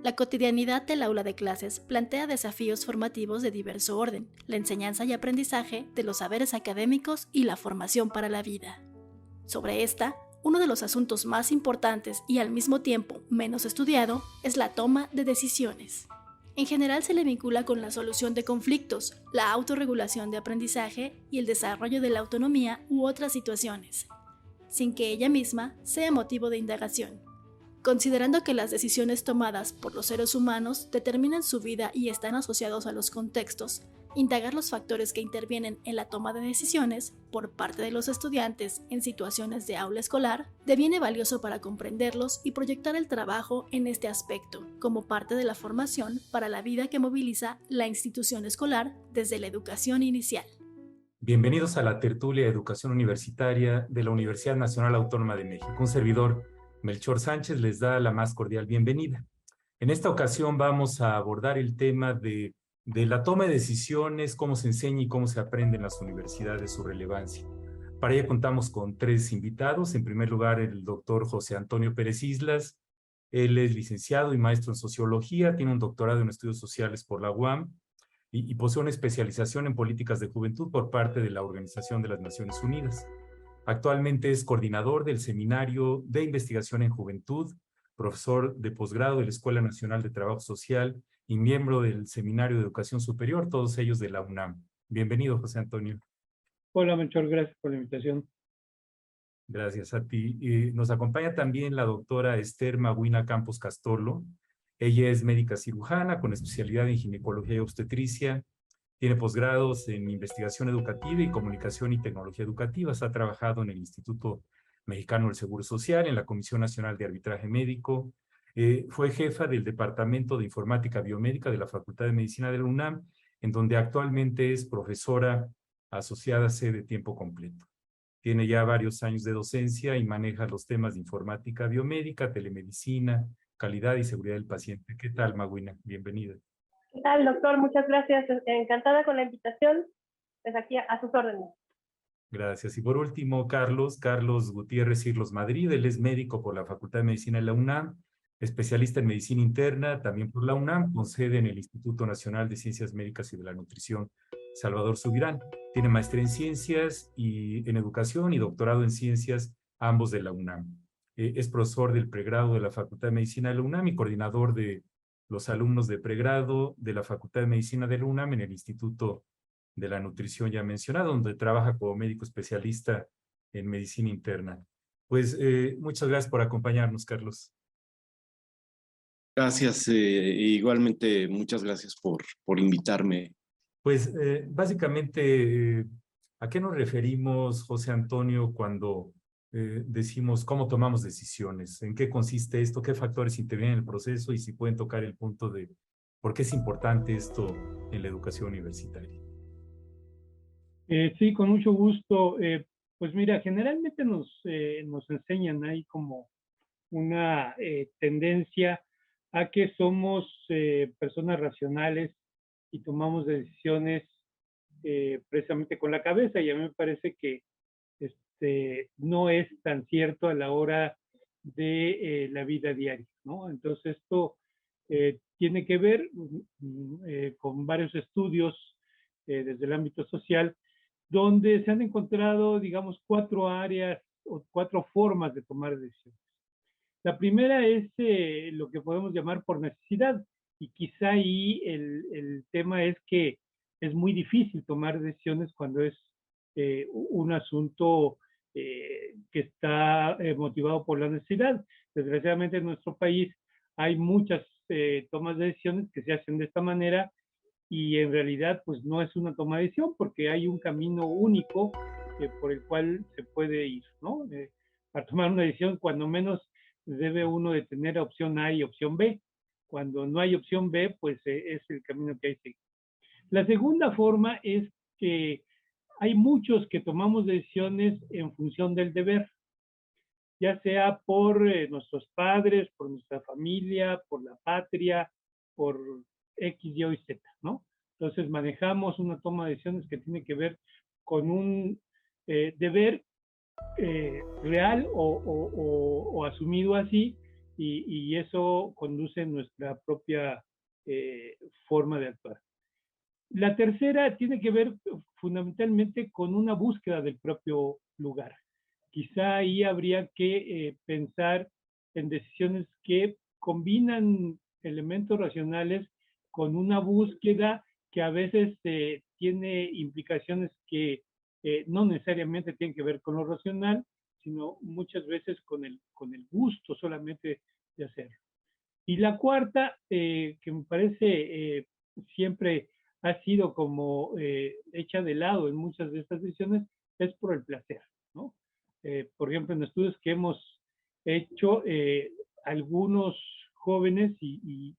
La cotidianidad del aula de clases plantea desafíos formativos de diverso orden, la enseñanza y aprendizaje de los saberes académicos y la formación para la vida. Sobre esta, uno de los asuntos más importantes y al mismo tiempo menos estudiado es la toma de decisiones. En general se le vincula con la solución de conflictos, la autorregulación de aprendizaje y el desarrollo de la autonomía u otras situaciones, sin que ella misma sea motivo de indagación. Considerando que las decisiones tomadas por los seres humanos determinan su vida y están asociados a los contextos, indagar los factores que intervienen en la toma de decisiones por parte de los estudiantes en situaciones de aula escolar deviene valioso para comprenderlos y proyectar el trabajo en este aspecto como parte de la formación para la vida que moviliza la institución escolar desde la educación inicial. Bienvenidos a la tertulia de educación universitaria de la Universidad Nacional Autónoma de México. Un servidor, Melchor Sánchez, les da la más cordial bienvenida. En esta ocasión vamos a abordar el tema de la toma de decisiones, cómo se enseña y cómo se aprende en las universidades, su relevancia. Para ello contamos con 3 invitados. En primer lugar, el doctor José Antonio Pérez Islas. Él es licenciado y maestro en sociología, tiene un doctorado en estudios sociales por la UAM y posee una especialización en políticas de juventud por parte de la Organización de las Naciones Unidas. Actualmente es coordinador del Seminario de Investigación en Juventud, profesor de posgrado de la Escuela Nacional de Trabajo Social y miembro del Seminario de Educación Superior, todos ellos de la UNAM. Bienvenido, José Antonio. Hola, Melchor, gracias por la invitación. Gracias a ti. Nos acompaña también la doctora Esther Magüina Campos Castolo. Ella es médica cirujana con especialidad en ginecología y obstetricia. Tiene posgrados en investigación educativa y comunicación y tecnología educativa. Ha trabajado en el Instituto Mexicano del Seguro Social, en la Comisión Nacional de Arbitraje Médico. Fue jefa del Departamento de Informática Biomédica de la Facultad de Medicina de la UNAM, en donde actualmente es profesora asociada C de tiempo completo. Tiene ya varios años de docencia y maneja los temas de informática biomédica, telemedicina, calidad y seguridad del paciente. ¿Qué tal, Magüina? Bienvenida. ¿Qué tal, doctor? Muchas gracias. Encantada con la invitación. Pues aquí a sus órdenes. Gracias. Y por último, Carlos Gutiérrez Irlos Madrid. Él es médico por la Facultad de Medicina de la UNAM, especialista en medicina interna, también por la UNAM, con sede en el Instituto Nacional de Ciencias Médicas y de la Nutrición, Salvador Subirán. Tiene maestría en ciencias y en educación y doctorado en ciencias, ambos de la UNAM. Es profesor del pregrado de la Facultad de Medicina de la UNAM y coordinador de los alumnos de pregrado de la Facultad de Medicina de la UNAM en el Instituto de la Nutrición ya mencionado, donde trabaja como médico especialista en medicina interna. Pues muchas gracias por acompañarnos, Carlos. Gracias, igualmente muchas gracias por invitarme. Pues básicamente, ¿a qué nos referimos, José Antonio, cuando decimos cómo tomamos decisiones? ¿En qué consiste esto? ¿Qué factores intervienen en el proceso? Y si pueden tocar el punto de por qué es importante esto en la educación universitaria. Sí, con mucho gusto. Pues mira, generalmente nos enseñan ahí como una tendencia a que somos personas racionales y tomamos decisiones precisamente con la cabeza, y a mí me parece que no es tan cierto a la hora de la vida diaria, ¿no? Entonces esto tiene que ver con varios estudios desde el ámbito social, donde se han encontrado, digamos, 4 áreas o 4 formas de tomar decisiones. La primera es lo que podemos llamar por necesidad, y quizá ahí el tema es que es muy difícil tomar decisiones cuando es un asunto que está motivado por la necesidad. Desgraciadamente en nuestro país hay muchas tomas de decisiones que se hacen de esta manera, y en realidad pues no es una toma de decisión, porque hay un camino único por el cual se puede ir, ¿no? Para tomar una decisión, cuando menos debe uno de tener opción A y opción B. Cuando no hay opción B, pues es el camino que hay que seguir. La segunda forma es que hay muchos que tomamos decisiones en función del deber, ya sea por nuestros padres, por nuestra familia, por la patria, por X, Y y Z, ¿no? Entonces manejamos una toma de decisiones que tiene que ver con un deber real o asumido así, y eso conduce nuestra propia forma de actuar. La tercera tiene que ver fundamentalmente con una búsqueda del propio lugar. Quizá ahí habría que pensar en decisiones que combinan elementos racionales con una búsqueda que a veces tiene implicaciones que no necesariamente tienen que ver con lo racional, sino muchas veces con el gusto solamente de hacerlo. Y la cuarta, que me parece siempre ha sido como hecha de lado en muchas de estas decisiones, es por el placer, ¿no? Por ejemplo, en estudios que hemos hecho, algunos jóvenes y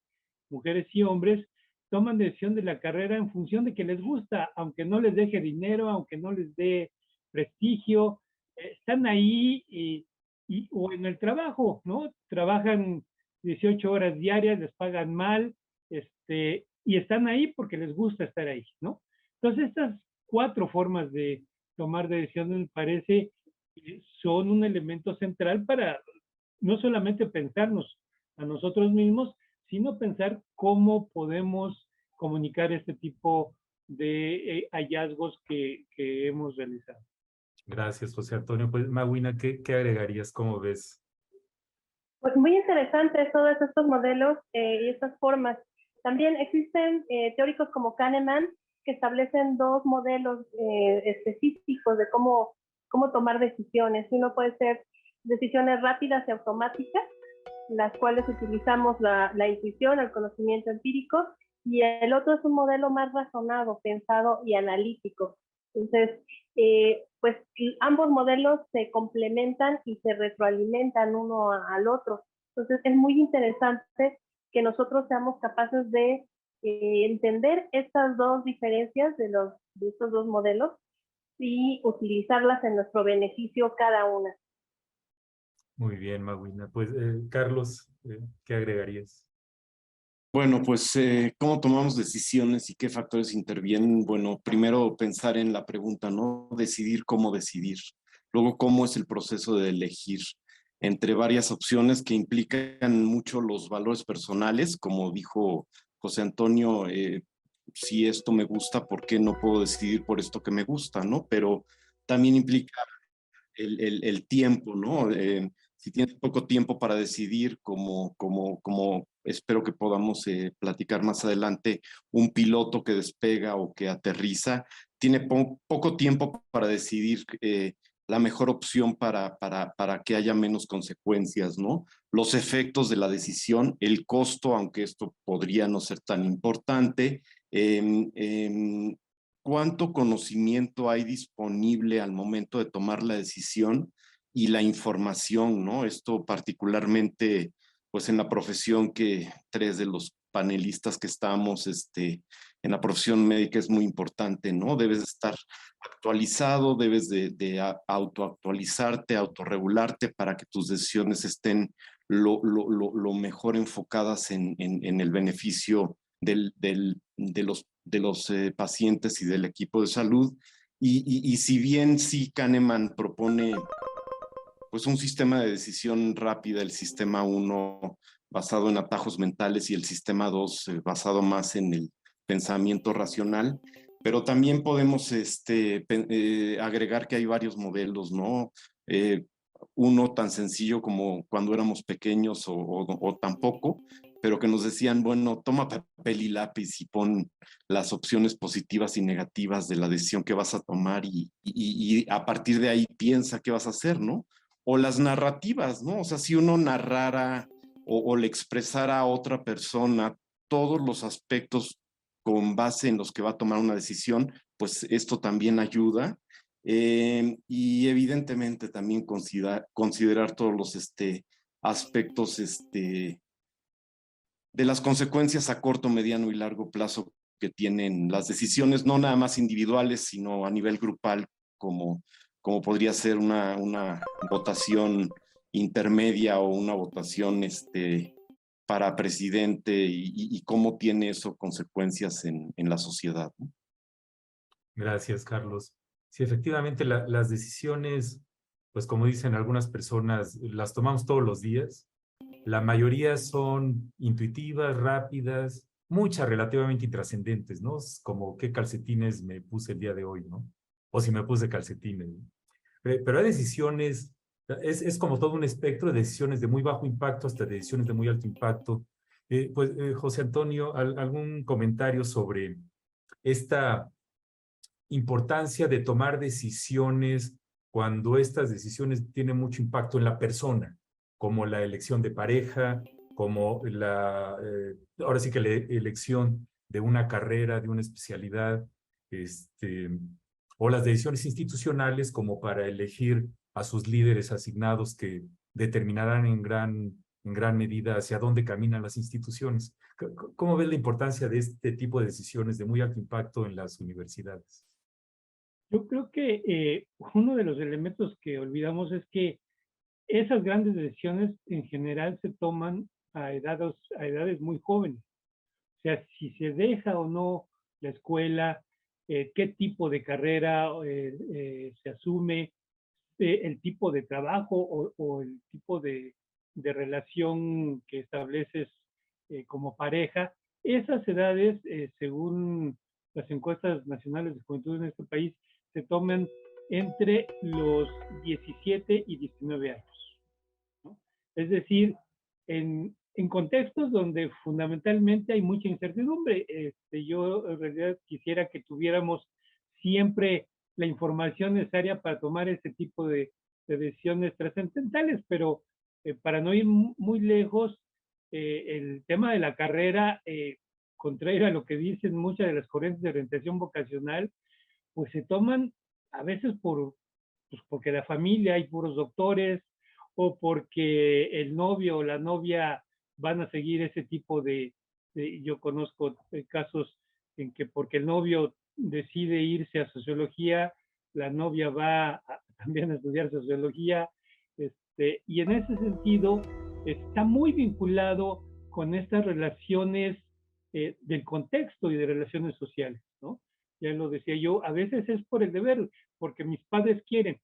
mujeres y hombres toman decisión de la carrera en función de que les gusta, aunque no les deje dinero, aunque no les dé prestigio, están ahí o en el trabajo, ¿no? Trabajan 18 horas diarias, les pagan mal, y están ahí porque les gusta estar ahí, ¿no? Entonces, estas 4 formas de tomar decisiones me parece que son un elemento central para no solamente pensarnos a nosotros mismos, sino pensar cómo podemos comunicar este tipo de hallazgos que hemos realizado. Gracias, José Antonio. Pues, Maguina, ¿qué agregarías? ¿Cómo ves? Pues muy interesantes todos estos modelos y estas formas. También existen teóricos como Kahneman que establecen 2 modelos específicos de cómo tomar decisiones. Uno puede ser decisiones rápidas y automáticas, las cuales utilizamos la intuición, el conocimiento empírico, y el otro es un modelo más razonado, pensado y analítico. Entonces, pues ambos modelos se complementan y se retroalimentan uno al otro. Entonces, es muy interesante que nosotros seamos capaces de entender estas 2 diferencias de estos 2 modelos y utilizarlas en nuestro beneficio cada una. Muy bien, Maguina. Pues, Carlos, ¿qué agregarías? Bueno, pues, ¿cómo tomamos decisiones y qué factores intervienen? Bueno, primero pensar en la pregunta, ¿no? Decidir cómo decidir. Luego, ¿cómo es el proceso de elegir? Entre varias opciones que implican mucho los valores personales, como dijo José Antonio, si esto me gusta, ¿por qué no puedo decidir por esto que me gusta, ¿no? Pero también implica el tiempo, ¿no? Si tienes poco tiempo para decidir, como espero que podamos platicar más adelante, un piloto que despega o que aterriza, tiene poco tiempo para decidir la mejor opción para que haya menos consecuencias, ¿no? Los efectos de la decisión, el costo, aunque esto podría no ser tan importante, cuánto conocimiento hay disponible al momento de tomar la decisión y la información, ¿no? Esto particularmente, pues en la profesión que 3 de los panelistas que estamos, en la profesión médica es muy importante, ¿no? Debes estar actualizado, debes de autoactualizarte, autorregularte para que tus decisiones estén lo mejor enfocadas en el beneficio de los pacientes y del equipo de salud. Y si bien sí Kahneman propone pues un sistema de decisión rápida, el sistema 1 basado en atajos mentales y el sistema 2 basado más en el pensamiento racional, pero también podemos agregar que hay varios modelos, ¿no? Uno tan sencillo como cuando éramos pequeños o tampoco, pero que nos decían, bueno, toma papel y lápiz y pon las opciones positivas y negativas de la decisión que vas a tomar y a partir de ahí piensa qué vas a hacer, ¿no? O las narrativas, ¿no? O sea, si uno narrara o le expresara a otra persona todos los aspectos con base en los que va a tomar una decisión, pues esto también ayuda. Y evidentemente también considerar todos los aspectos de las consecuencias a corto, mediano y largo plazo que tienen las decisiones, no nada más individuales, sino a nivel grupal, como podría ser una votación intermedia o una votación para presidente y cómo tiene eso consecuencias en la sociedad, ¿no? Gracias, Carlos. Sí, efectivamente, las decisiones, pues como dicen algunas personas, las tomamos todos los días. La mayoría son intuitivas, rápidas, muchas relativamente intrascendentes, ¿no? Es como qué calcetines me puse el día de hoy, ¿no? O si me puse calcetines, ¿no? Pero hay decisiones, es como todo un espectro de decisiones de muy bajo impacto hasta decisiones de muy alto impacto. José Antonio, ¿algún comentario sobre esta importancia de tomar decisiones cuando estas decisiones tienen mucho impacto en la persona, como la elección de pareja, como ahora sí que la elección de una carrera, de una especialidad, o las decisiones institucionales como para elegir a sus líderes asignados que determinarán en gran medida hacia dónde caminan las instituciones? ¿Cómo ves la importancia de este tipo de decisiones de muy alto impacto en las universidades? Yo creo que uno de los elementos que olvidamos es que esas grandes decisiones en general se toman a edades muy jóvenes. O sea, si se deja o no la escuela, qué tipo de carrera se asume, el tipo de trabajo o el tipo de relación que estableces como pareja. Esas edades, según las encuestas nacionales de juventud en este país, se toman entre los 17 y 19 años, ¿no? Es decir, en contextos donde fundamentalmente hay mucha incertidumbre. Yo en realidad quisiera que tuviéramos siempre la información necesaria para tomar este tipo decisiones trascendentales, pero para no ir muy lejos, el tema de la carrera, contrario a lo que dicen muchas de las corrientes de orientación vocacional, pues se toman a veces pues porque la familia hay puros doctores, o porque el novio o la novia van a seguir ese tipo yo conozco casos en que porque el novio decide irse a sociología, la novia va también a estudiar sociología, y en ese sentido está muy vinculado con estas relaciones del contexto y de relaciones sociales, ¿no? Ya lo decía yo, a veces es por el deber, porque mis padres quieren,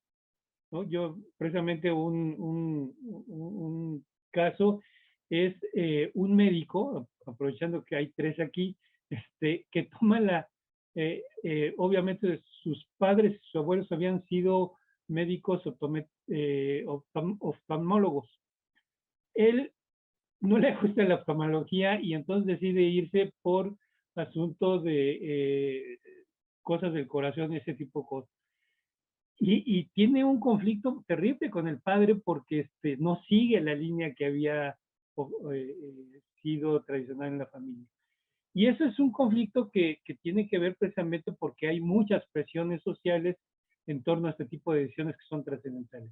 ¿no? Yo, precisamente, un caso es un médico, aprovechando que hay tres aquí, que toma obviamente sus padres, sus abuelos habían sido médicos oftalmólogos. Él no le gusta la oftalmología y entonces decide irse por asuntos de cosas del corazón y ese tipo de cosas. Y tiene un conflicto terrible con el padre porque no sigue la línea que había sido tradicional en la familia. Y eso es un conflicto que tiene que ver precisamente porque hay muchas presiones sociales en torno a este tipo de decisiones que son trascendentales.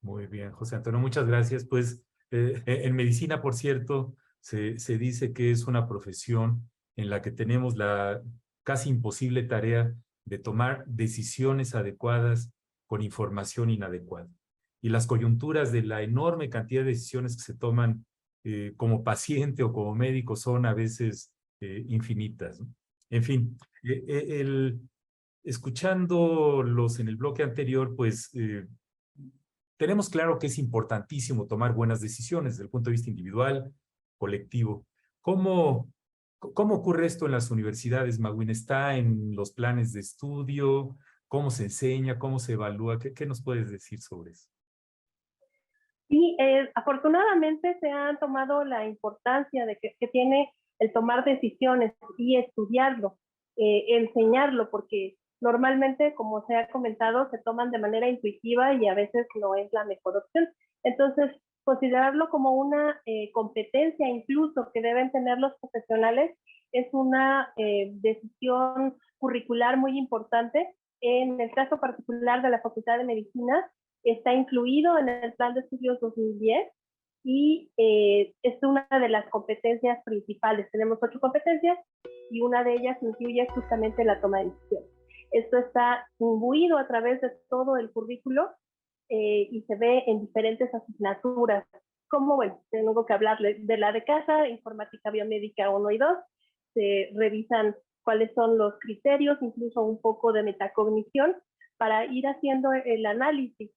Muy bien, José Antonio, muchas gracias. Pues en medicina, por cierto, se dice que es una profesión en la que tenemos la casi imposible tarea de tomar decisiones adecuadas con información inadecuada. Y las coyunturas de la enorme cantidad de decisiones que se toman como paciente o como médico son a veces infinitas, ¿no? En fin, escuchándolos en el bloque anterior, pues tenemos claro que es importantísimo tomar buenas decisiones desde el punto de vista individual, colectivo. ¿Cómo ocurre esto en las universidades, Magwin? ¿Está en los planes de estudio? ¿Cómo se enseña? ¿Cómo se evalúa? ¿Qué nos puedes decir sobre eso? Sí, afortunadamente se han tomado la importancia que tiene el tomar decisiones y estudiarlo, enseñarlo, porque normalmente, como se ha comentado, se toman de manera intuitiva y a veces no es la mejor opción. Entonces, considerarlo como una competencia incluso que deben tener los profesionales es una decisión curricular muy importante. En el caso particular de la Facultad de Medicina, está incluido en el Plan de Estudios 2010 y es una de las competencias principales. Tenemos 8 competencias y una de ellas incluye justamente la toma de decisiones. Esto está imbuido a través de todo el currículo y se ve en diferentes asignaturas, como, bueno, tengo que hablar de la de casa, informática biomédica 1 y 2, se revisan cuáles son los criterios, incluso un poco de metacognición, para ir haciendo el análisis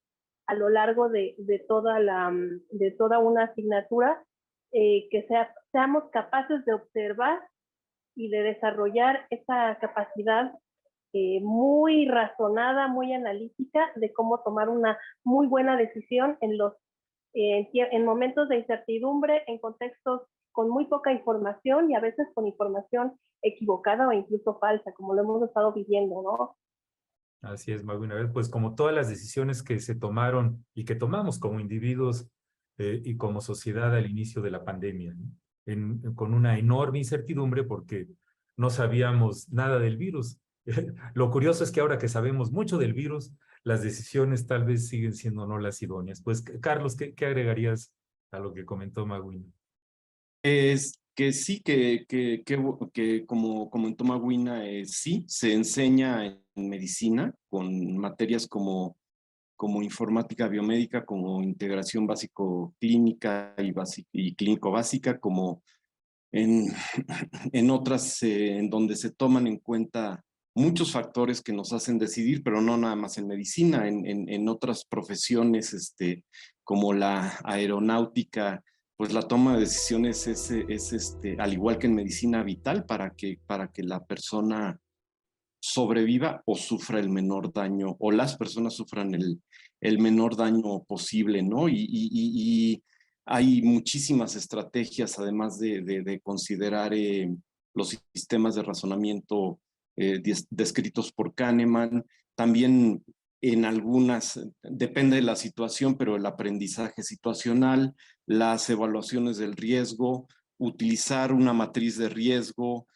a lo largo de toda una asignatura, que seamos capaces de observar y de desarrollar esa capacidad muy razonada, muy analítica de cómo tomar una muy buena decisión en momentos de incertidumbre, en contextos con muy poca información y a veces con información equivocada o incluso falsa, como lo hemos estado viviendo, ¿no? Así es, Magdalena. Pues como todas las decisiones que se tomaron y que tomamos como individuos y como sociedad al inicio de la pandemia, ¿no? Con una enorme incertidumbre porque no sabíamos nada del virus. Lo curioso es que ahora que sabemos mucho del virus, las decisiones tal vez siguen siendo no las idóneas. Pues, Carlos, ¿qué agregarías a lo que comentó Magdalena? Es que sí, que como comentó Magdalena, sí, se enseña en medicina con materias como informática biomédica, como integración básico-clínica y clínico-básica, como en, en otras en donde se toman en cuenta muchos factores que nos hacen decidir, pero no nada más en medicina, en otras profesiones como la aeronáutica, pues la toma de decisiones es al igual que en medicina, vital para que la persona sobreviva o sufra el menor daño, o las personas sufran el menor daño posible, ¿no? Y hay muchísimas estrategias, además de considerar los sistemas de razonamiento descritos por Kahneman. También en algunas, depende de la situación, pero el aprendizaje situacional, las evaluaciones del riesgo, utilizar una matriz de riesgo,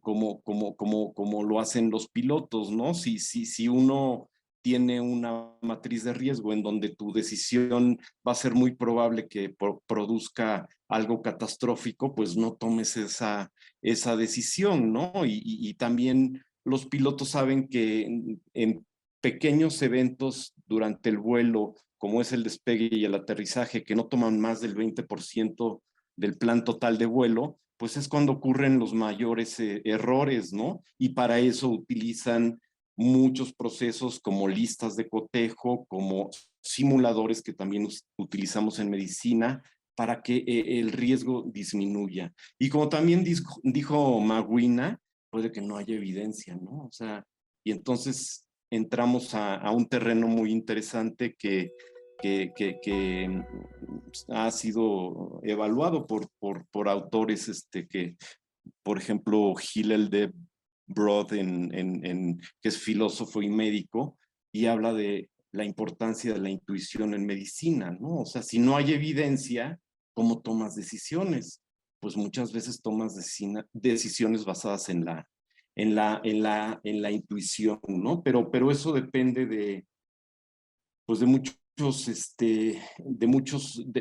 como lo hacen los pilotos, ¿no? Si uno tiene una matriz de riesgo en donde tu decisión va a ser muy probable que produzca algo catastrófico, pues no tomes esa decisión, ¿no? Y también los pilotos saben que en pequeños eventos durante el vuelo, como es el despegue y el aterrizaje, que no toman más del 20% del plan total de vuelo, pues es cuando ocurren los mayores errores, ¿no? Y para eso utilizan muchos procesos como listas de cotejo, como simuladores que también utilizamos en medicina para que el riesgo disminuya. Y como también dijo Magdalena, puede que no haya evidencia, ¿no? O sea, y entonces entramos a un terreno muy interesante que ha sido evaluado por autores que, por ejemplo, Hillel de Broad, que es filósofo y médico, y habla de la importancia de la intuición en medicina, ¿no? O sea, si no hay evidencia, ¿cómo tomas decisiones? Pues muchas veces tomas decisiones basadas en la intuición, ¿no? Pero eso depende pues de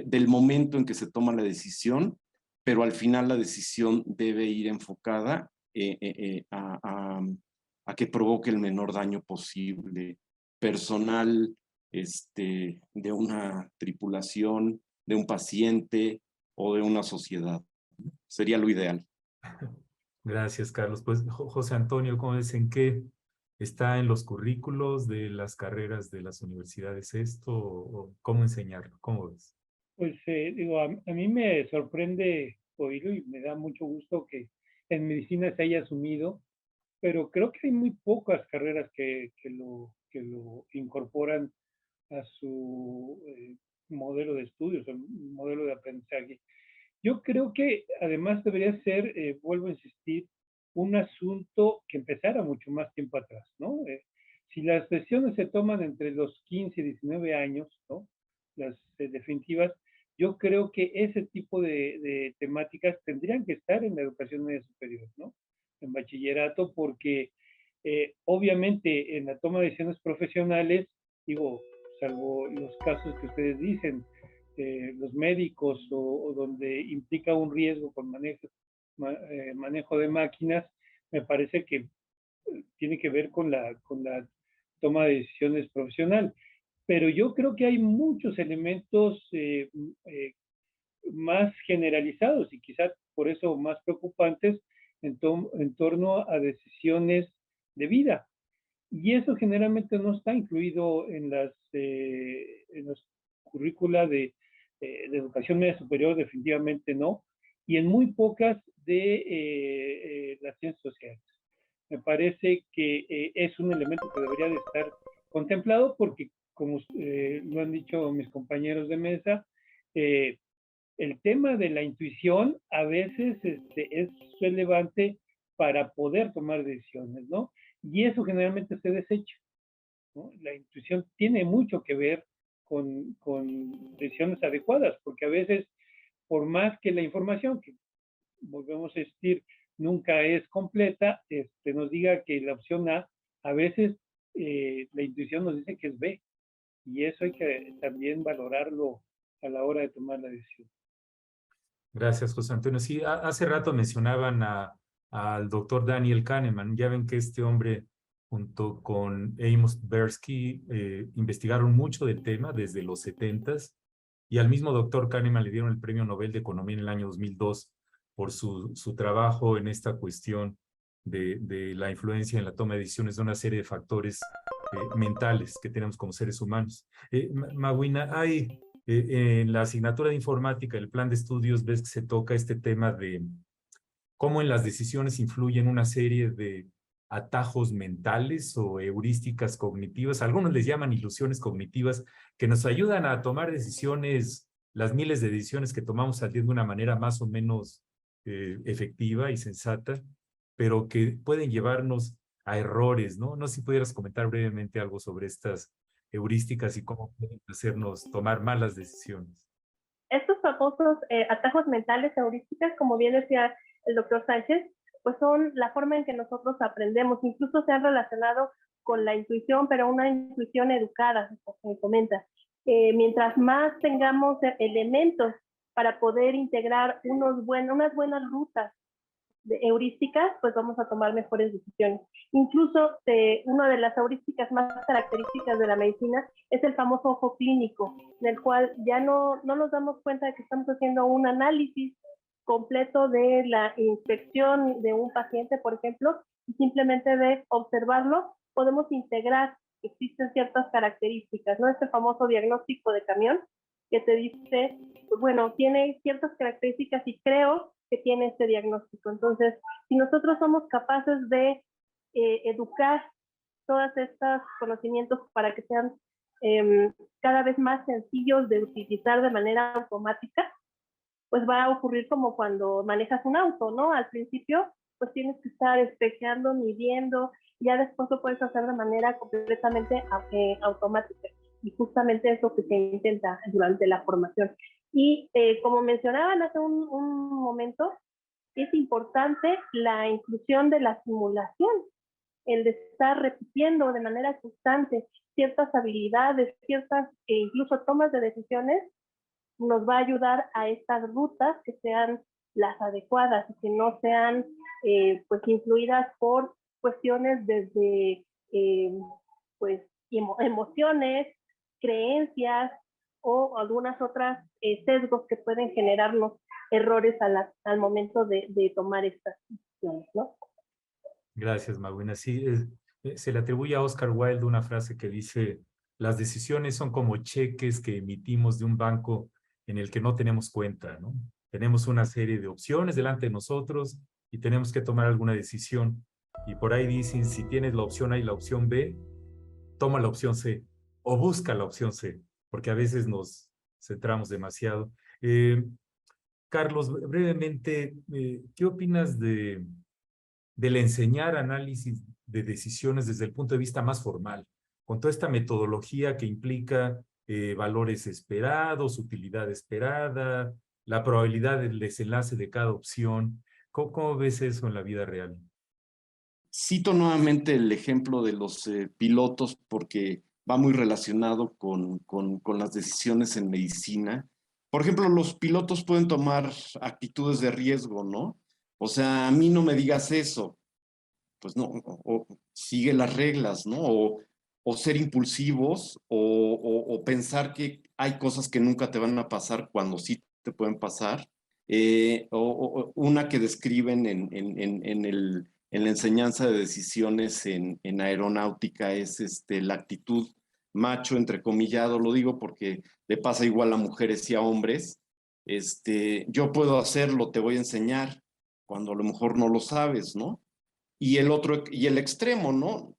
del momento en que se toma la decisión, pero al final la decisión debe ir enfocada a que provoque el menor daño posible, personal, de una tripulación, de un paciente o de una sociedad. Sería lo ideal. Gracias, Carlos. Pues, José Antonio, ¿cómo ves? ¿En qué está en los currículos de las carreras de las universidades esto? ¿O cómo enseñarlo? ¿Cómo ves? Pues digo, a mí me sorprende oírlo y me da mucho gusto que en medicina se haya asumido, pero creo que hay muy pocas carreras que lo incorporan a su modelo de estudios, modelo de aprendizaje. Yo creo que además debería ser, vuelvo a insistir, un asunto que empezara mucho más tiempo atrás, ¿no? Si las decisiones se toman entre los 15 y 19 años, ¿no? Las definitivas, yo creo que ese tipo de temáticas tendrían que estar en la educación media superior, ¿no? En bachillerato, porque obviamente en la toma de decisiones profesionales, digo, salvo los casos que ustedes dicen, los médicos o donde implica un riesgo con manejo de máquinas, me parece que tiene que ver con la toma de decisiones profesional. Pero yo creo que hay muchos elementos más generalizados y quizás por eso más preocupantes en torno a decisiones de vida. Y eso generalmente no está incluido en los currícula de educación media superior, definitivamente no, y en muy pocas de las ciencias sociales. Me parece que es un elemento que debería de estar contemplado porque, como lo han dicho mis compañeros de mesa, el tema de la intuición a veces es relevante para poder tomar decisiones, ¿no? Y eso generalmente se desecha, ¿no? La intuición tiene mucho que ver con decisiones adecuadas, porque a veces, por más que la información, que volvemos a decir, nunca es completa, nos diga que la opción a veces la intuición nos dice que es B, y eso hay que también valorarlo a la hora de tomar la decisión. Gracias, José Antonio. Sí, hace rato mencionaban al doctor Daniel Kahneman. Ya ven que este hombre, junto con Amos Tversky, investigaron mucho del tema desde los 70s, y al mismo doctor Kahneman le dieron el Premio Nobel de Economía en el año 2002 por su trabajo en esta cuestión de la influencia en la toma de decisiones de una serie de factores mentales que tenemos como seres humanos. Mawina, hay en la asignatura de informática, el plan de estudios, ves que se toca este tema de cómo en las decisiones influyen una serie de atajos mentales o heurísticas cognitivas. Algunos les llaman ilusiones cognitivas, que nos ayudan a tomar decisiones, las miles de decisiones que tomamos al día de una manera más o menos efectiva y sensata, pero que pueden llevarnos a errores, ¿no? No sé si pudieras comentar brevemente algo sobre estas heurísticas y cómo pueden hacernos tomar malas decisiones. Estos famosos atajos mentales heurísticas, como bien decía el doctor Sánchez, pues son la forma en que nosotros aprendemos. Incluso se han relacionado con la intuición, pero una intuición educada, como se comenta. Mientras más tengamos elementos para poder integrar unas buenas rutas heurísticas, pues vamos a tomar mejores decisiones. Incluso una de las heurísticas más características de la medicina es el famoso ojo clínico, en el cual ya no nos damos cuenta de que estamos haciendo un análisis completo de la infección de un paciente, por ejemplo, y simplemente de observarlo podemos integrar que existen ciertas características, ¿no? Este famoso diagnóstico de camión que te dice, pues bueno, tiene ciertas características y creo que tiene este diagnóstico. Entonces, si nosotros somos capaces de educar todos estos conocimientos para que sean cada vez más sencillos de utilizar de manera automática, pues va a ocurrir como cuando manejas un auto, ¿no? Al principio, pues tienes que estar espejeando, midiendo, ya después lo puedes hacer de manera completamente automática. Y justamente es lo que se intenta durante la formación. Y como mencionaban hace un momento, es importante la inclusión de la simulación, el de estar repitiendo de manera constante ciertas habilidades, ciertas incluso tomas de decisiones, nos va a ayudar a estas rutas que sean las adecuadas y que no sean pues influidas por cuestiones desde pues emociones, creencias o algunas otras sesgos que pueden generarnos errores al momento de tomar estas decisiones, ¿no? Gracias, Magwina. Sí, se le atribuye a Oscar Wilde una frase que dice: las decisiones son como cheques que emitimos de un banco en el que no tenemos cuenta, ¿no? Tenemos una serie de opciones delante de nosotros y tenemos que tomar alguna decisión. Y por ahí dicen, si tienes la opción A y la opción B, toma la opción C o busca la opción C, porque a veces nos centramos demasiado. Carlos, brevemente, ¿qué opinas del enseñar análisis de decisiones desde el punto de vista más formal, con toda esta metodología que implica valores esperados, utilidad esperada, la probabilidad del desenlace de cada opción? ¿Cómo ves eso en la vida real? Cito nuevamente el ejemplo de los pilotos porque va muy relacionado con las decisiones en medicina. Por ejemplo, los pilotos pueden tomar actitudes de riesgo, ¿no? O sea, a mí no me digas eso, pues no, o sigue las reglas, ¿no? O ser impulsivos o pensar que hay cosas que nunca te van a pasar cuando sí te pueden pasar. Una que describen en en la enseñanza de decisiones en aeronáutica es la actitud macho, entrecomillado, lo digo porque le pasa igual a mujeres y a hombres. Yo puedo hacerlo, te voy a enseñar, cuando a lo mejor no lo sabes, ¿no? Y el extremo, ¿no?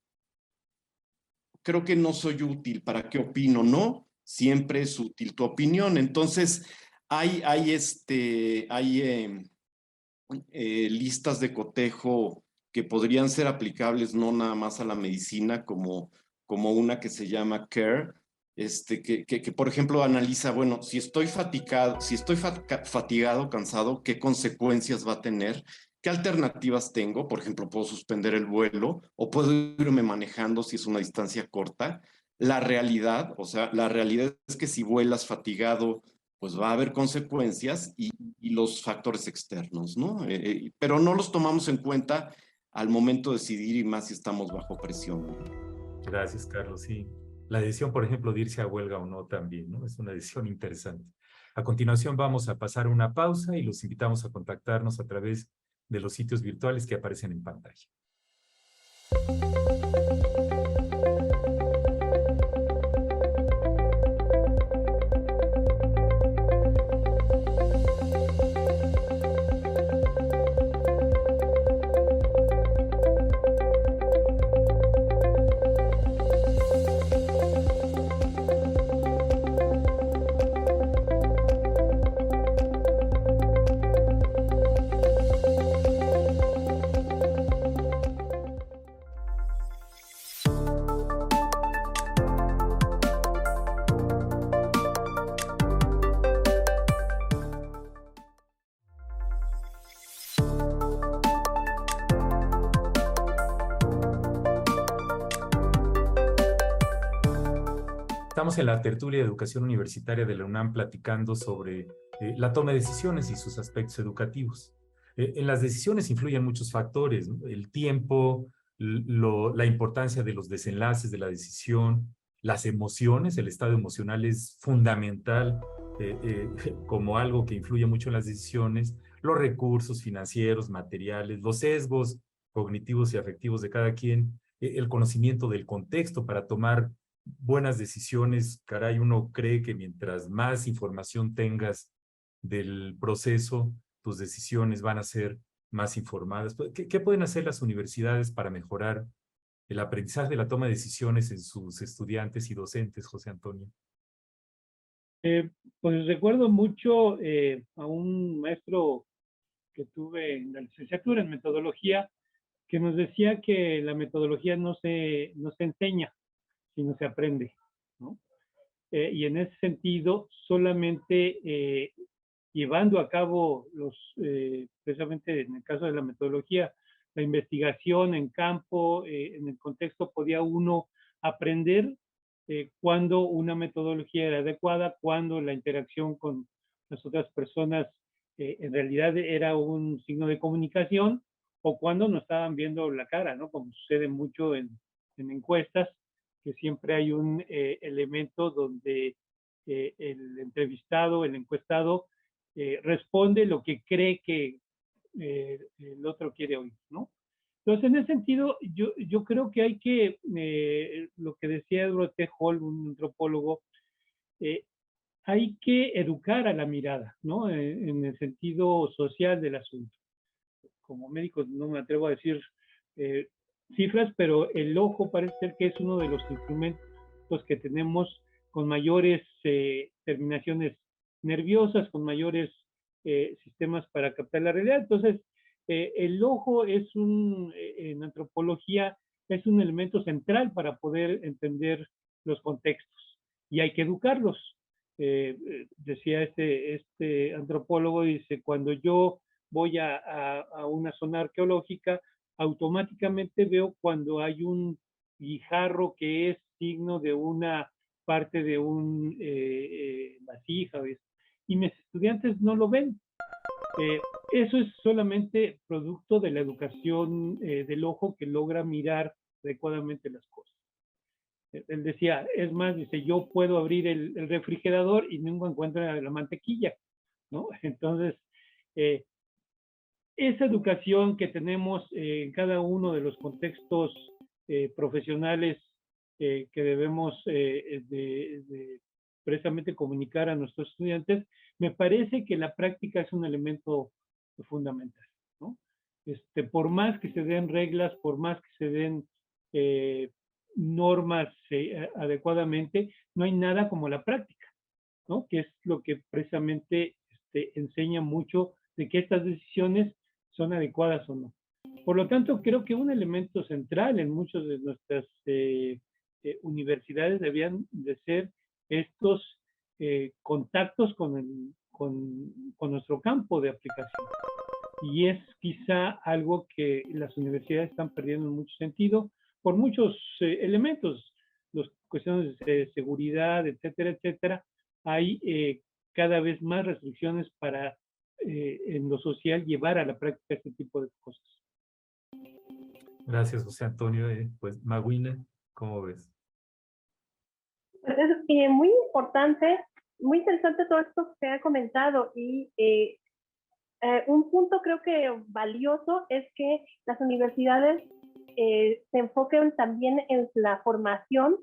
Creo que no soy útil, ¿para qué opino? No, siempre es útil tu opinión. Entonces, hay listas de cotejo que podrían ser aplicables no nada más a la medicina, como una que se llama CARE, que por ejemplo analiza, bueno, si estoy fatigado, cansado, ¿qué consecuencias va a tener? ¿Qué alternativas tengo? Por ejemplo, puedo suspender el vuelo o puedo irme manejando si es una distancia corta. La realidad, o sea, la realidad es que si vuelas fatigado, pues va a haber consecuencias y los factores externos, ¿no? Pero no los tomamos en cuenta al momento de decidir y más si estamos bajo presión, ¿no? Gracias, Carlos. Sí, la decisión, por ejemplo, de irse a huelga o no también, ¿no? Es una decisión interesante. A continuación vamos a pasar una pausa y los invitamos a contactarnos a través de los sitios virtuales que aparecen en pantalla. Estamos en la tertulia de educación universitaria de la UNAM platicando sobre la toma de decisiones y sus aspectos educativos. En las decisiones influyen muchos factores, ¿no? El tiempo, la importancia de los desenlaces de la decisión, las emociones, el estado emocional es fundamental como algo que influye mucho en las decisiones, los recursos financieros, materiales, los sesgos cognitivos y afectivos de cada quien, el conocimiento del contexto para tomar buenas decisiones. Caray, uno cree que mientras más información tengas del proceso, tus decisiones van a ser más informadas. ¿Qué pueden hacer las universidades para mejorar el aprendizaje de la toma de decisiones en sus estudiantes y docentes, José Antonio? Pues recuerdo mucho a un maestro que tuve en la licenciatura en metodología, que nos decía que la metodología no se enseña, sino se aprende, ¿no? Y en ese sentido, solamente llevando a cabo precisamente en el caso de la metodología, la investigación en campo, en el contexto, podía uno aprender cuándo una metodología era adecuada, cuándo la interacción con las otras personas en realidad era un signo de comunicación, o cuando no estaban viendo la cara, ¿no? Como sucede mucho en encuestas, que siempre hay un elemento donde el entrevistado, el encuestado, responde lo que cree que el otro quiere oír, ¿no? Entonces, en ese sentido, yo creo que hay que, lo que decía Edward T. Hall, un antropólogo, hay que educar a la mirada, ¿no? En el sentido social del asunto. Como médico no me atrevo a decir cifras, pero el ojo parece ser que es uno de los instrumentos que tenemos con mayores terminaciones nerviosas, con mayores sistemas para captar la realidad. Entonces, el ojo es en antropología, es un elemento central para poder entender los contextos y hay que educarlos. Decía este antropólogo, dice, cuando yo voy a una zona arqueológica, automáticamente veo cuando hay un guijarro que es signo de una parte de un vasija, ¿ves? Y mis estudiantes no lo ven. Eso es solamente producto de la educación del ojo que logra mirar adecuadamente las cosas. Él decía, es más, dice, yo puedo abrir el refrigerador y nunca encuentro la mantequilla, ¿no? Entonces, esa educación que tenemos en cada uno de los contextos profesionales que debemos precisamente comunicar a nuestros estudiantes, me parece que la práctica es un elemento fundamental, ¿no? Por más que se den reglas, por más que se den normas adecuadamente, no hay nada como la práctica, ¿no? Que es lo que precisamente enseña mucho de que estas decisiones son adecuadas o no. Por lo tanto, creo que un elemento central en muchas de nuestras universidades debían de ser estos contactos con nuestro campo de aplicación. Y es quizá algo que las universidades están perdiendo en mucho sentido por muchos elementos, las cuestiones de seguridad, etcétera, etcétera. Hay cada vez más restricciones para en lo social llevar a la práctica este tipo de cosas. Gracias, José Antonio. Pues, Maguina, ¿cómo ves? Pues es muy importante, muy interesante todo esto que se ha comentado y un punto creo que valioso es que las universidades se enfoquen también en la formación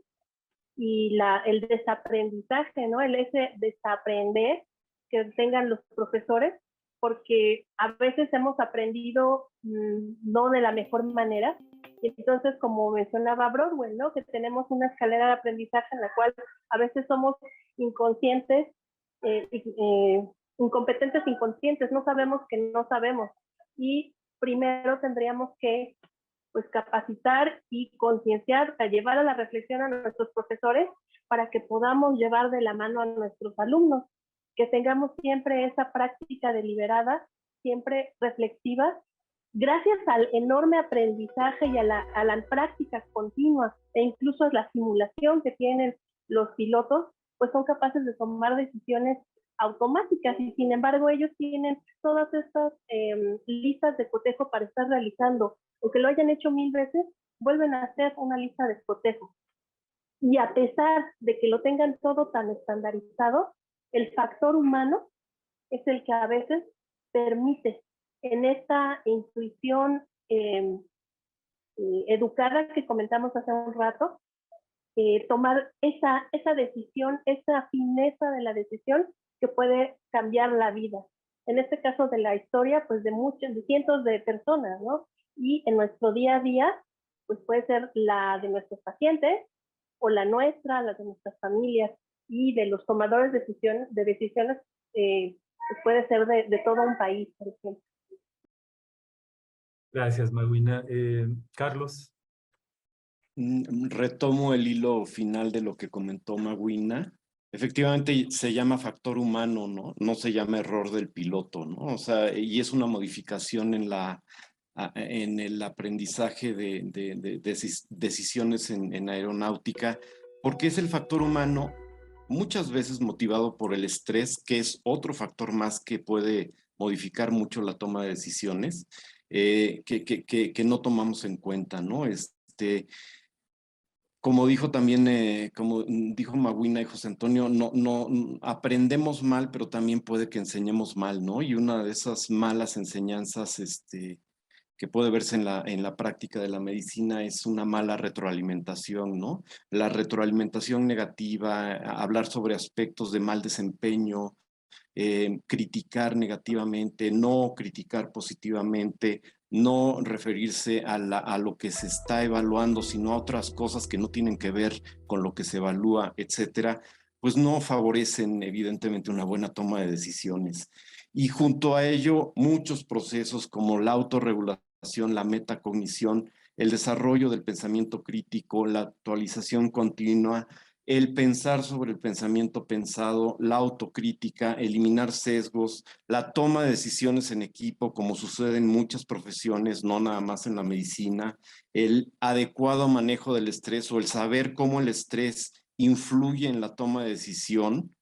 y el desaprendizaje, ¿no? Ese desaprender que tengan los profesores, porque a veces hemos aprendido no de la mejor manera. Y entonces, como mencionaba Broadwell, ¿no? Que tenemos una escalera de aprendizaje en la cual a veces somos inconscientes, incompetentes inconscientes, no sabemos que no sabemos. Y primero tendríamos que pues capacitar y concienciar, a llevar a la reflexión a nuestros profesores para que podamos llevar de la mano a nuestros alumnos, que tengamos siempre esa práctica deliberada, siempre reflexiva, gracias al enorme aprendizaje y a la práctica continua e incluso a la simulación que tienen los pilotos, pues son capaces de tomar decisiones automáticas y sin embargo ellos tienen todas estas listas de cotejo para estar realizando. Aunque lo hayan hecho 1000 veces, vuelven a hacer una lista de cotejo. Y a pesar de que lo tengan todo tan estandarizado, el factor humano es el que a veces permite en esta intuición educada que comentamos hace un rato, tomar esa decisión, esa fineza de la decisión que puede cambiar la vida. En este caso de la historia, pues de cientos de personas, ¿no? Y en nuestro día a día, pues puede ser la de nuestros pacientes o la nuestra, la de nuestras familias y de los tomadores de decisiones, pues puede ser de todo un país, por ejemplo. Gracias, Maguina. Carlos. Retomo el hilo final de lo que comentó Maguina. Efectivamente se llama factor humano, ¿no? No se llama error del piloto, ¿no? O sea, y es una modificación en el aprendizaje de decisiones en aeronáutica, porque es el factor humano muchas veces motivado por el estrés, que es otro factor más que puede modificar mucho la toma de decisiones, que no tomamos en cuenta, ¿no? Como dijo también, como dijo Maguina y José Antonio, no aprendemos mal, pero también puede que enseñemos mal, ¿no? Y una de esas malas enseñanzas que puede verse en la práctica de la medicina es una mala retroalimentación, ¿no? La retroalimentación negativa, hablar sobre aspectos de mal desempeño, criticar negativamente, no criticar positivamente, no referirse a lo que se está evaluando, sino a otras cosas que no tienen que ver con lo que se evalúa, etcétera, pues no favorecen evidentemente una buena toma de decisiones. Y junto a ello, muchos procesos como la autorregulación, la metacognición, el desarrollo del pensamiento crítico, la actualización continua, el pensar sobre el pensamiento pensado, la autocrítica, eliminar sesgos, la toma de decisiones en equipo, como sucede en muchas profesiones, no nada más en la medicina, el adecuado manejo del estrés o el saber cómo el estrés influye en la toma de decisión.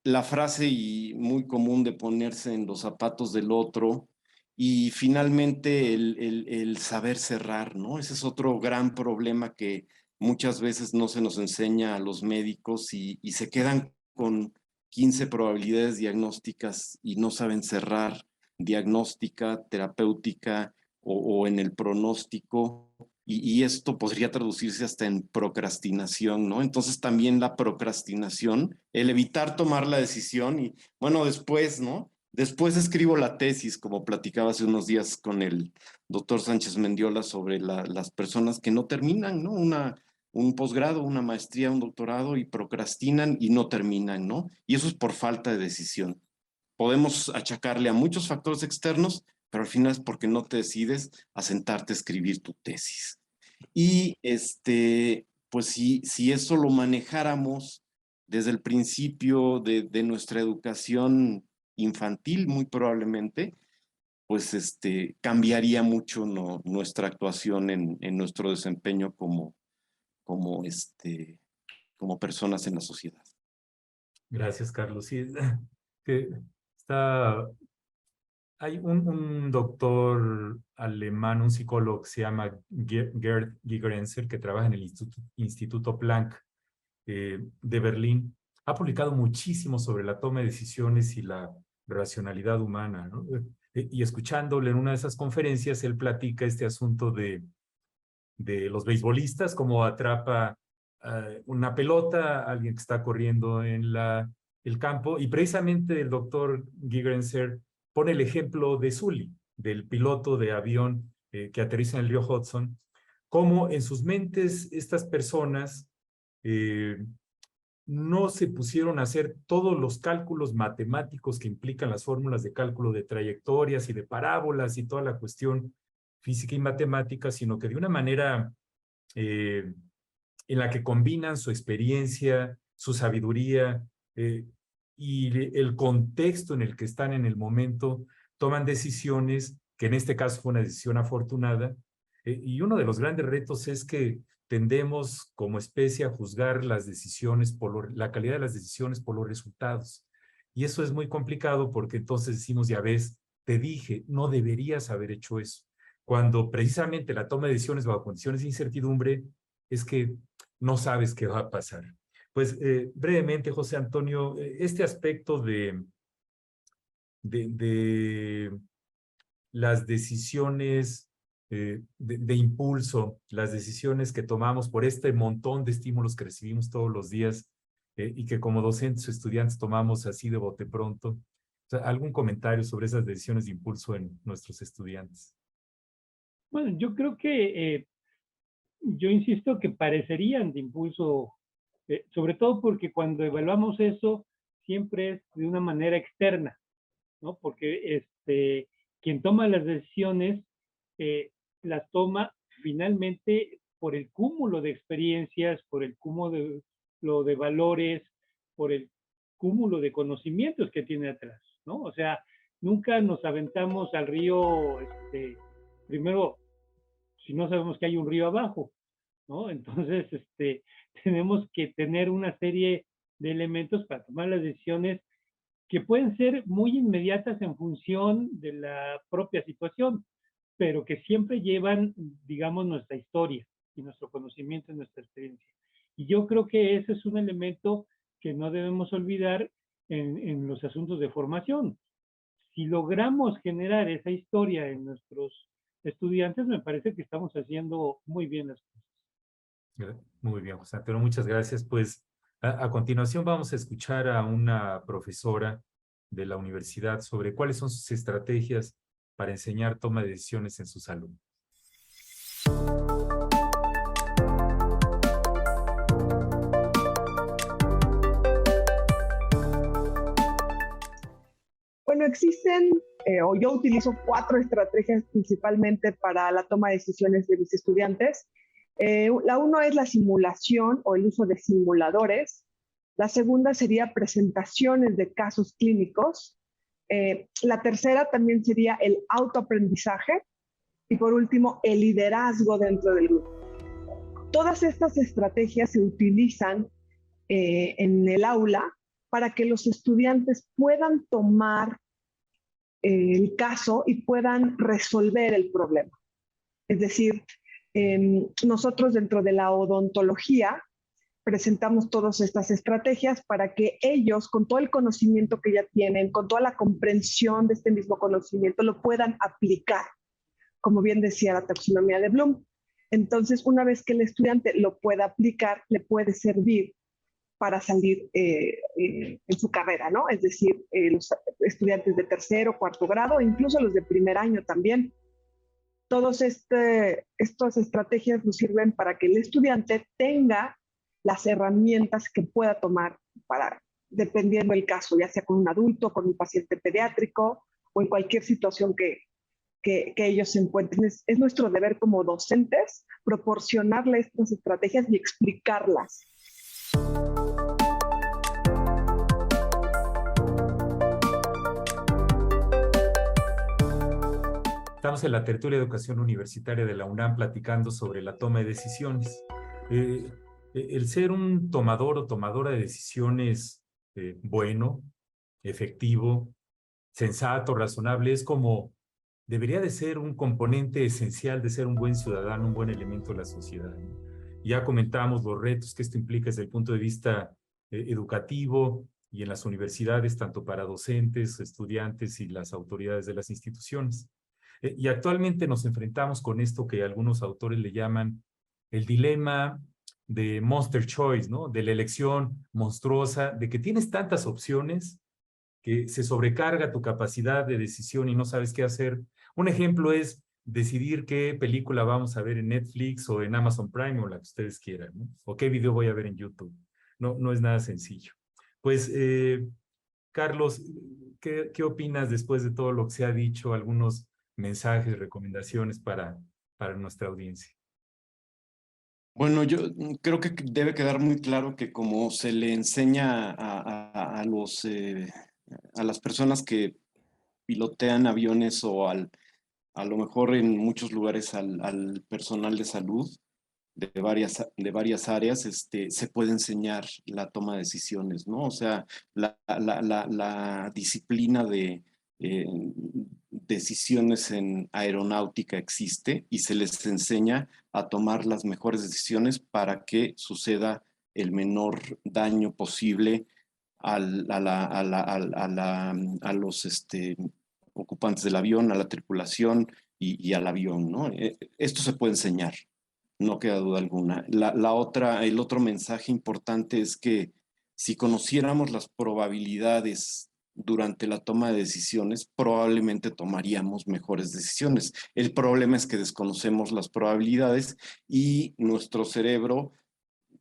La frase y muy común de ponerse en los zapatos del otro y finalmente el saber cerrar, ¿no? Ese es otro gran problema que muchas veces no se nos enseña a los médicos y se quedan con 15 probabilidades diagnósticas y no saben cerrar diagnóstica, terapéutica o en el pronóstico, y esto podría traducirse hasta en procrastinación, ¿no? Entonces también la procrastinación, el evitar tomar la decisión y, bueno, después, ¿no? Después escribo la tesis, como platicaba hace unos días con el doctor Sánchez Mendiola sobre las personas que no terminan, ¿no? Un posgrado, una maestría, un doctorado y procrastinan y no terminan, ¿no? Y eso es por falta de decisión. Podemos achacarle a muchos factores externos, pero al final es porque no te decides a sentarte a escribir tu tesis. Y pues si eso lo manejáramos desde el principio de nuestra educación infantil, muy probablemente, pues cambiaría mucho nuestra actuación en nuestro desempeño como personas en la sociedad. Gracias, Carlos. Sí, que hay un doctor alemán, un psicólogo que se llama Gerd Gigerenzer, que trabaja en el Instituto Planck de Berlín. Ha publicado muchísimo sobre la toma de decisiones y la racionalidad humana, ¿no? Y escuchándole en una de esas conferencias, él platica este asunto de los beisbolistas, cómo atrapa una pelota, alguien que está corriendo en el campo, y precisamente el doctor Gigerenzer pone el ejemplo de Sully, del piloto de avión que aterriza en el río Hudson, cómo en sus mentes estas personas no se pusieron a hacer todos los cálculos matemáticos que implican las fórmulas de cálculo de trayectorias y de parábolas y toda la cuestión física y matemática, sino que de una manera en la que combinan su experiencia, su sabiduría y el contexto en el que están en el momento, toman decisiones, que en este caso fue una decisión afortunada, y uno de los grandes retos es que tendemos como especie a juzgar las decisiones la calidad de las decisiones por los resultados. Y eso es muy complicado porque entonces decimos, ya ves, te dije, no deberías haber hecho eso. Cuando precisamente la toma de decisiones bajo condiciones de incertidumbre es que no sabes qué va a pasar. Pues brevemente, José Antonio, este aspecto de las decisiones de impulso, las decisiones que tomamos por este montón de estímulos que recibimos todos los días y que como docentes o estudiantes tomamos así de bote pronto. O sea, ¿algún comentario sobre esas decisiones de impulso en nuestros estudiantes? Bueno, yo creo que, yo insisto que parecerían de impulso, sobre todo porque cuando evaluamos eso, siempre es de una manera externa, ¿no? Porque quien toma las decisiones las toma finalmente por el cúmulo de experiencias, por el cúmulo de valores, por el cúmulo de conocimientos que tiene atrás, ¿no? O sea, nunca nos aventamos al río, primero, si no sabemos que hay un río abajo, ¿no? Entonces, tenemos que tener una serie de elementos para tomar las decisiones que pueden ser muy inmediatas en función de la propia situación, pero que siempre llevan, digamos, nuestra historia y nuestro conocimiento y nuestra experiencia. Y yo creo que ese es un elemento que no debemos olvidar en los asuntos de formación. Si logramos generar esa historia en nuestros estudiantes, me parece que estamos haciendo muy bien las cosas. Muy bien, José Antonio, muchas gracias. Pues a continuación vamos a escuchar a una profesora de la universidad sobre cuáles son sus estrategias para enseñar toma de decisiones en sus alumnos. Bueno, existen, o yo utilizo 4 estrategias principalmente para la toma de decisiones de mis estudiantes. La 1 es la simulación o el uso de simuladores. La segunda sería presentaciones de casos clínicos. La tercera también sería el autoaprendizaje. Y por último, el liderazgo dentro del grupo. Todas estas estrategias se utilizan en el aula para que los estudiantes puedan tomar el caso y puedan resolver el problema. Es decir, nosotros dentro de la odontología presentamos todas estas estrategias para que ellos, con todo el conocimiento que ya tienen, con toda la comprensión de este mismo conocimiento, lo puedan aplicar, como bien decía la taxonomía de Bloom. Entonces, una vez que el estudiante lo pueda aplicar, le puede servir para salir en su carrera, ¿no? Es decir, los estudiantes de tercero, cuarto grado, incluso los de primer año también. Todas estas estrategias nos sirven para que el estudiante tenga las herramientas que pueda tomar para, dependiendo del caso, ya sea con un adulto, con un paciente pediátrico o en cualquier situación que ellos se encuentren. Es nuestro deber como docentes proporcionarles estas estrategias y explicarlas. Estamos en la tertulia de educación universitaria de la UNAM platicando sobre la toma de decisiones. El ser un tomador o tomadora de decisiones bueno, efectivo, sensato, razonable, es como debería de ser un componente esencial de ser un buen ciudadano, un buen elemento de la sociedad, ¿no? Ya comentamos los retos que esto implica desde el punto de vista educativo y en las universidades, tanto para docentes, estudiantes y las autoridades de las instituciones. Y actualmente nos enfrentamos con esto que algunos autores le llaman el dilema de monster choice, ¿no? De la elección monstruosa, de que tienes tantas opciones que se sobrecarga tu capacidad de decisión y no sabes qué hacer. Un ejemplo es decidir qué película vamos a ver en Netflix o en Amazon Prime o la que ustedes quieran, ¿no? O qué video voy a ver en YouTube. No es nada sencillo. Pues, Carlos, ¿qué opinas después de todo lo que se ha dicho? Algunos mensajes, recomendaciones para nuestra audiencia. Bueno, yo creo que debe quedar muy claro que como se le enseña a las personas que pilotean aviones o a lo mejor en muchos lugares al personal de salud de varias áreas, se puede enseñar la toma de decisiones, ¿no? O sea, la disciplina de decisiones en aeronáutica existe y se les enseña a tomar las mejores decisiones para que suceda el menor daño posible a los ocupantes del avión, a la tripulación y al avión, ¿no? Esto se puede enseñar, no queda duda alguna. El otro mensaje importante es que si conociéramos las probabilidades durante la toma de decisiones, probablemente tomaríamos mejores decisiones. El problema es que desconocemos las probabilidades y nuestro cerebro,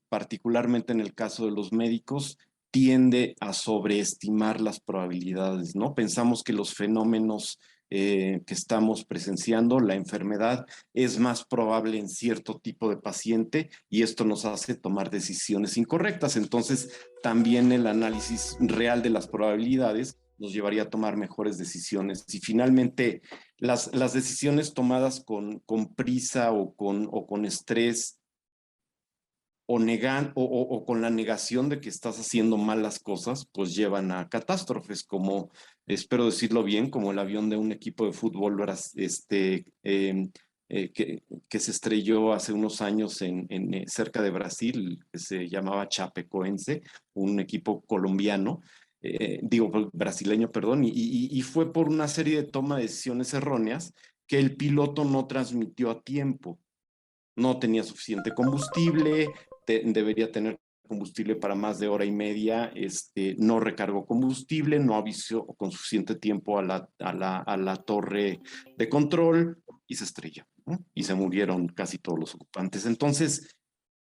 particularmente en el caso de los médicos, tiende a sobreestimar las probabilidades, ¿no? Pensamos que los fenómenos que estamos presenciando, la enfermedad, es más probable en cierto tipo de paciente y esto nos hace tomar decisiones incorrectas. Entonces, también el análisis real de las probabilidades nos llevaría a tomar mejores decisiones. Y finalmente, las decisiones tomadas con prisa o con estrés, o con la negación de que estás haciendo mal las cosas, pues llevan a catástrofes, como, espero decirlo bien, como el avión de un equipo de fútbol que se estrelló hace unos años cerca de Brasil, que se llamaba Chapecoense, un equipo colombiano, brasileño, perdón, y fue por una serie de toma de decisiones erróneas que el piloto no transmitió a tiempo. No tenía suficiente combustible, debería tener combustible para más de hora y media, no recargó combustible, no avisó con suficiente tiempo a la torre de control y se estrelló, ¿no? Y se murieron casi todos los ocupantes. Entonces,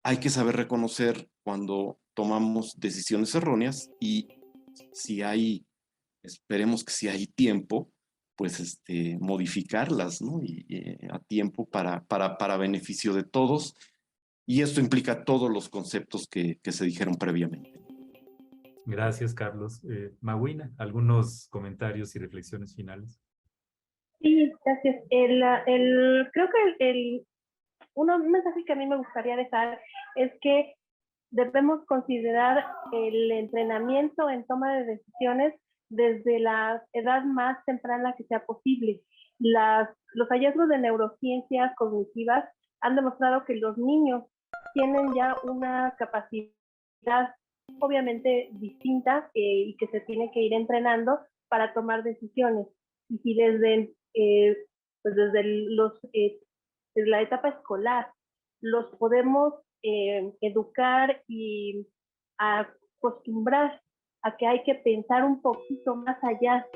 hay que saber reconocer cuando tomamos decisiones erróneas y esperemos que si hay tiempo, pues modificarlas, ¿no? Y a tiempo para beneficio de todos. Y esto implica todos los conceptos que se dijeron previamente. Gracias, Carlos. Maguina, ¿algunos comentarios y reflexiones finales? Sí, gracias. Creo que un mensaje que a mí me gustaría dejar es que debemos considerar el entrenamiento en toma de decisiones desde la edad más temprana que sea posible. Los hallazgos de neurociencias cognitivas han demostrado que los niños tienen ya una capacidad obviamente distinta y que se tiene que ir entrenando para tomar decisiones. Y si desde, pues desde desde la etapa escolar los podemos educar y acostumbrar a que hay que pensar un poquito más allá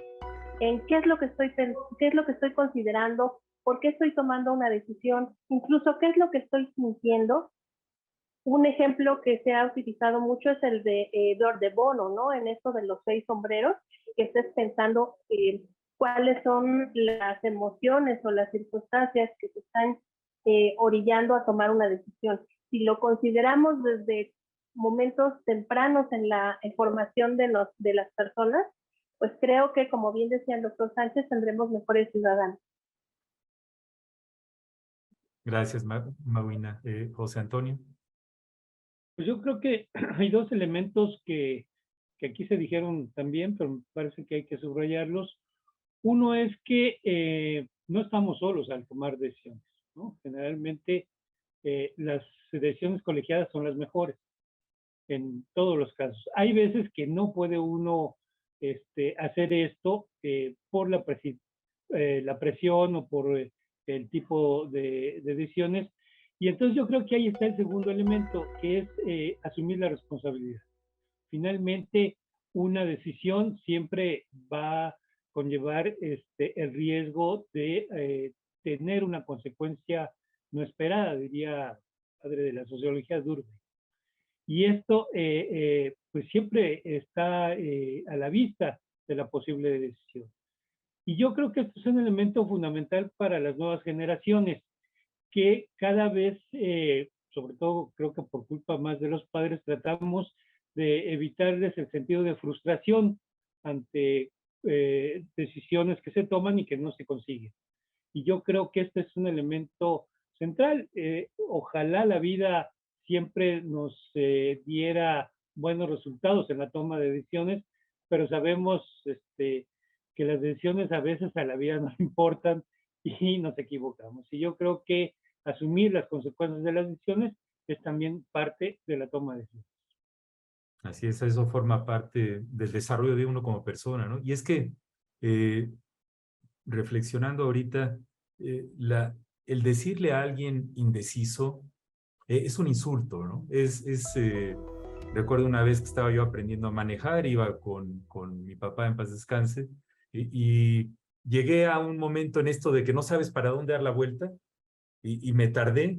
en qué es lo que estoy considerando, por qué estoy tomando una decisión, incluso qué es lo que estoy sintiendo. Un ejemplo que se ha utilizado mucho es el de Edward de Bono, ¿no? En esto de los 6 sombreros, que estés pensando cuáles son las emociones o las circunstancias que te están orillando a tomar una decisión. Si lo consideramos desde momentos tempranos en la formación de las personas, pues creo que, como bien decía el doctor Sánchez, tendremos mejores ciudadanos. Gracias, Mawina. José Antonio. Pues yo creo que hay dos elementos que aquí se dijeron también, pero me parece que hay que subrayarlos. Uno es que no estamos solos al tomar decisiones, ¿no? Generalmente las decisiones colegiadas son las mejores en todos los casos. Hay veces que no puede uno hacer esto por la presión o por el tipo de decisiones. Y entonces yo creo que ahí está el segundo elemento, que es asumir la responsabilidad. Finalmente, una decisión siempre va a conllevar el riesgo de tener una consecuencia no esperada, diría padre de la sociología Durkheim. Y esto pues siempre está a la vista de la posible decisión. Y yo creo que esto es un elemento fundamental para las nuevas generaciones, que cada vez, sobre todo creo que por culpa más de los padres, tratamos de evitarles el sentido de frustración ante decisiones que se toman y que no se consiguen. Y yo creo que este es un elemento central. Ojalá la vida siempre nos diera buenos resultados en la toma de decisiones, pero sabemos que las decisiones a veces a la vida no importan y nos equivocamos. Y yo creo que asumir las consecuencias de las decisiones es también parte de la toma de decisiones. Así es, eso forma parte del desarrollo de uno como persona, ¿no? Y es que, reflexionando ahorita, el decirle a alguien indeciso es un insulto, ¿no? Recuerdo una vez que estaba yo aprendiendo a manejar, iba con mi papá, en paz descanse, y llegué a un momento en esto de que no sabes para dónde dar la vuelta, y me tardé,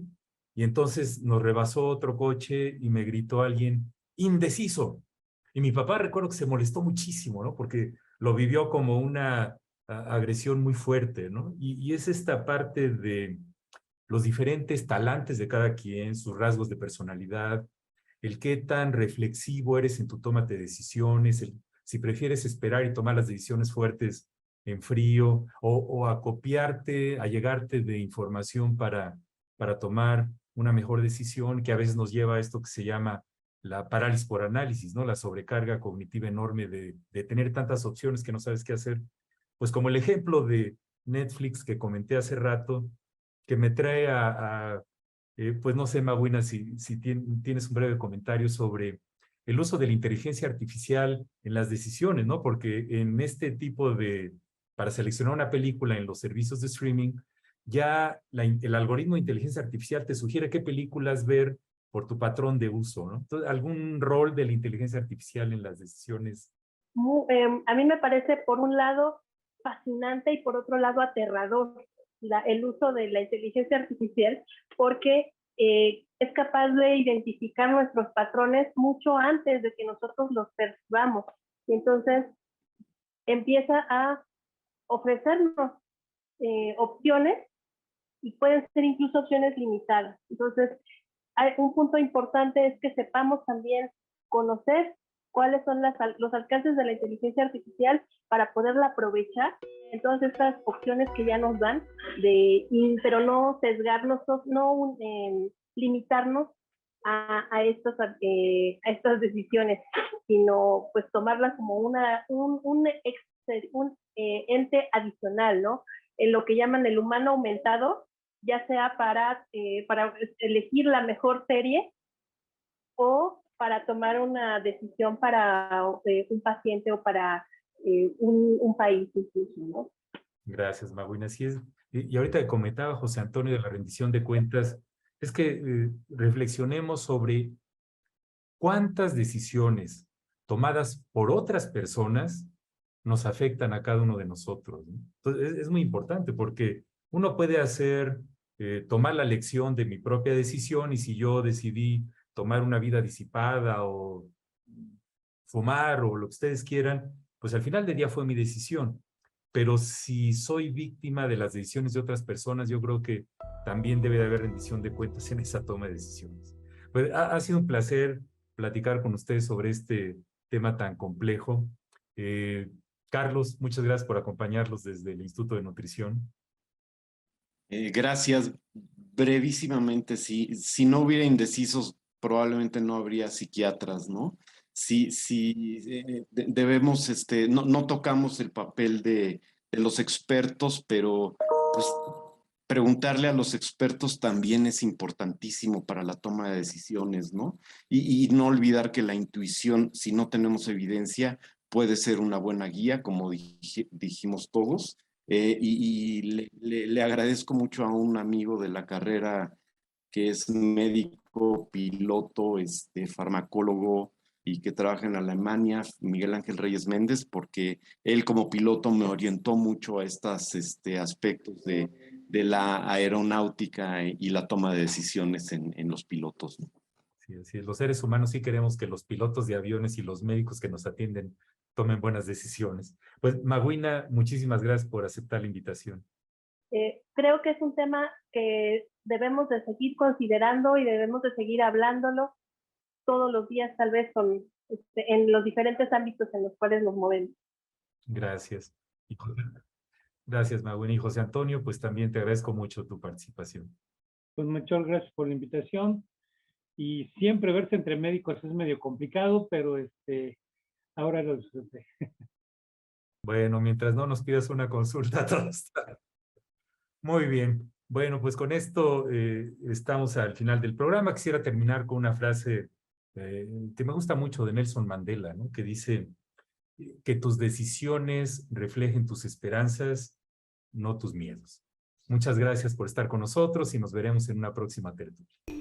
y entonces nos rebasó otro coche y me gritó alguien, indeciso. Y mi papá recuerdo que se molestó muchísimo, ¿no? Porque lo vivió como una agresión muy fuerte, ¿no? Y es esta parte de los diferentes talantes de cada quien, sus rasgos de personalidad, el qué tan reflexivo eres en tu toma de decisiones, si prefieres esperar y tomar las decisiones fuertes en frío o acopiarte, allegarte de información para tomar una mejor decisión, que a veces nos lleva a esto que se llama la parálisis por análisis, ¿no? La sobrecarga cognitiva enorme de tener tantas opciones que no sabes qué hacer. Pues como el ejemplo de Netflix que comenté hace rato, que me trae pues no sé, Mawina, si tienes un breve comentario sobre el uso de la inteligencia artificial en las decisiones, ¿no? Porque en este tipo para seleccionar una película en los servicios de streaming, ya el algoritmo de inteligencia artificial te sugiere qué películas ver por tu patrón de uso, ¿no? Entonces, ¿algún rol de la inteligencia artificial en las decisiones? A mí me parece, por un lado, fascinante y por otro lado, aterrador el uso de la inteligencia artificial, porque es capaz de identificar nuestros patrones mucho antes de que nosotros los percibamos. Y entonces empieza a ofrecernos opciones y pueden ser incluso opciones limitadas. Entonces, un punto importante es que sepamos también conocer cuáles son los alcances de la inteligencia artificial para poderla aprovechar en todas estas opciones que ya nos dan, pero no sesgarnos, no limitarnos a estas decisiones, sino pues tomarlas como un ente adicional, ¿no? En lo que llaman el humano aumentado, ya sea para elegir la mejor serie o para tomar una decisión para un paciente o para un país incluso, ¿no? Gracias, Maguina. Así es. Y ahorita que comentaba José Antonio de la rendición de cuentas, es que reflexionemos sobre cuántas decisiones tomadas por otras personas nos afectan a cada uno de nosotros, ¿no? Entonces, es muy importante porque uno puede tomar la lección de mi propia decisión, y si yo decidí tomar una vida disipada o fumar o lo que ustedes quieran, pues al final del día fue mi decisión. Pero si soy víctima de las decisiones de otras personas, yo creo que también debe de haber rendición de cuentas en esa toma de decisiones. Pues ha sido un placer platicar con ustedes sobre este tema tan complejo. Carlos, muchas gracias por acompañarlos desde el Instituto de Nutrición. Gracias. Brevísimamente, si no hubiera indecisos, probablemente no habría psiquiatras, ¿no? Debemos, no tocamos el papel de los expertos, pero pues preguntarle a los expertos también es importantísimo para la toma de decisiones, ¿no? Y no olvidar que la intuición, si no tenemos evidencia, puede ser una buena guía, como dijimos todos. Le agradezco mucho a un amigo de la carrera que es médico, piloto, farmacólogo y que trabaja en Alemania, Miguel Ángel Reyes Méndez, porque él como piloto me orientó mucho a estos aspectos de la aeronáutica y la toma de decisiones en los pilotos, ¿no? Sí, así es. Los seres humanos sí queremos que los pilotos de aviones y los médicos que nos atienden tomen buenas decisiones. Pues, Maguina, muchísimas gracias por aceptar la invitación. Creo que es un tema que debemos de seguir considerando y debemos de seguir hablándolo todos los días, tal vez en los diferentes ámbitos en los cuales nos movemos. Gracias. Gracias, Maguina. Y José Antonio, pues también te agradezco mucho tu participación. Pues muchas gracias por la invitación. Y siempre verse entre médicos es medio complicado, pero ahora lo disfruté. Bueno, mientras no nos pidas una consulta, todo está muy bien. Bueno, pues con esto estamos al final del programa. Quisiera terminar con una frase que me gusta mucho de Nelson Mandela, ¿no? Que dice que tus decisiones reflejen tus esperanzas, no tus miedos. Muchas gracias por estar con nosotros y nos veremos en una próxima tertulia.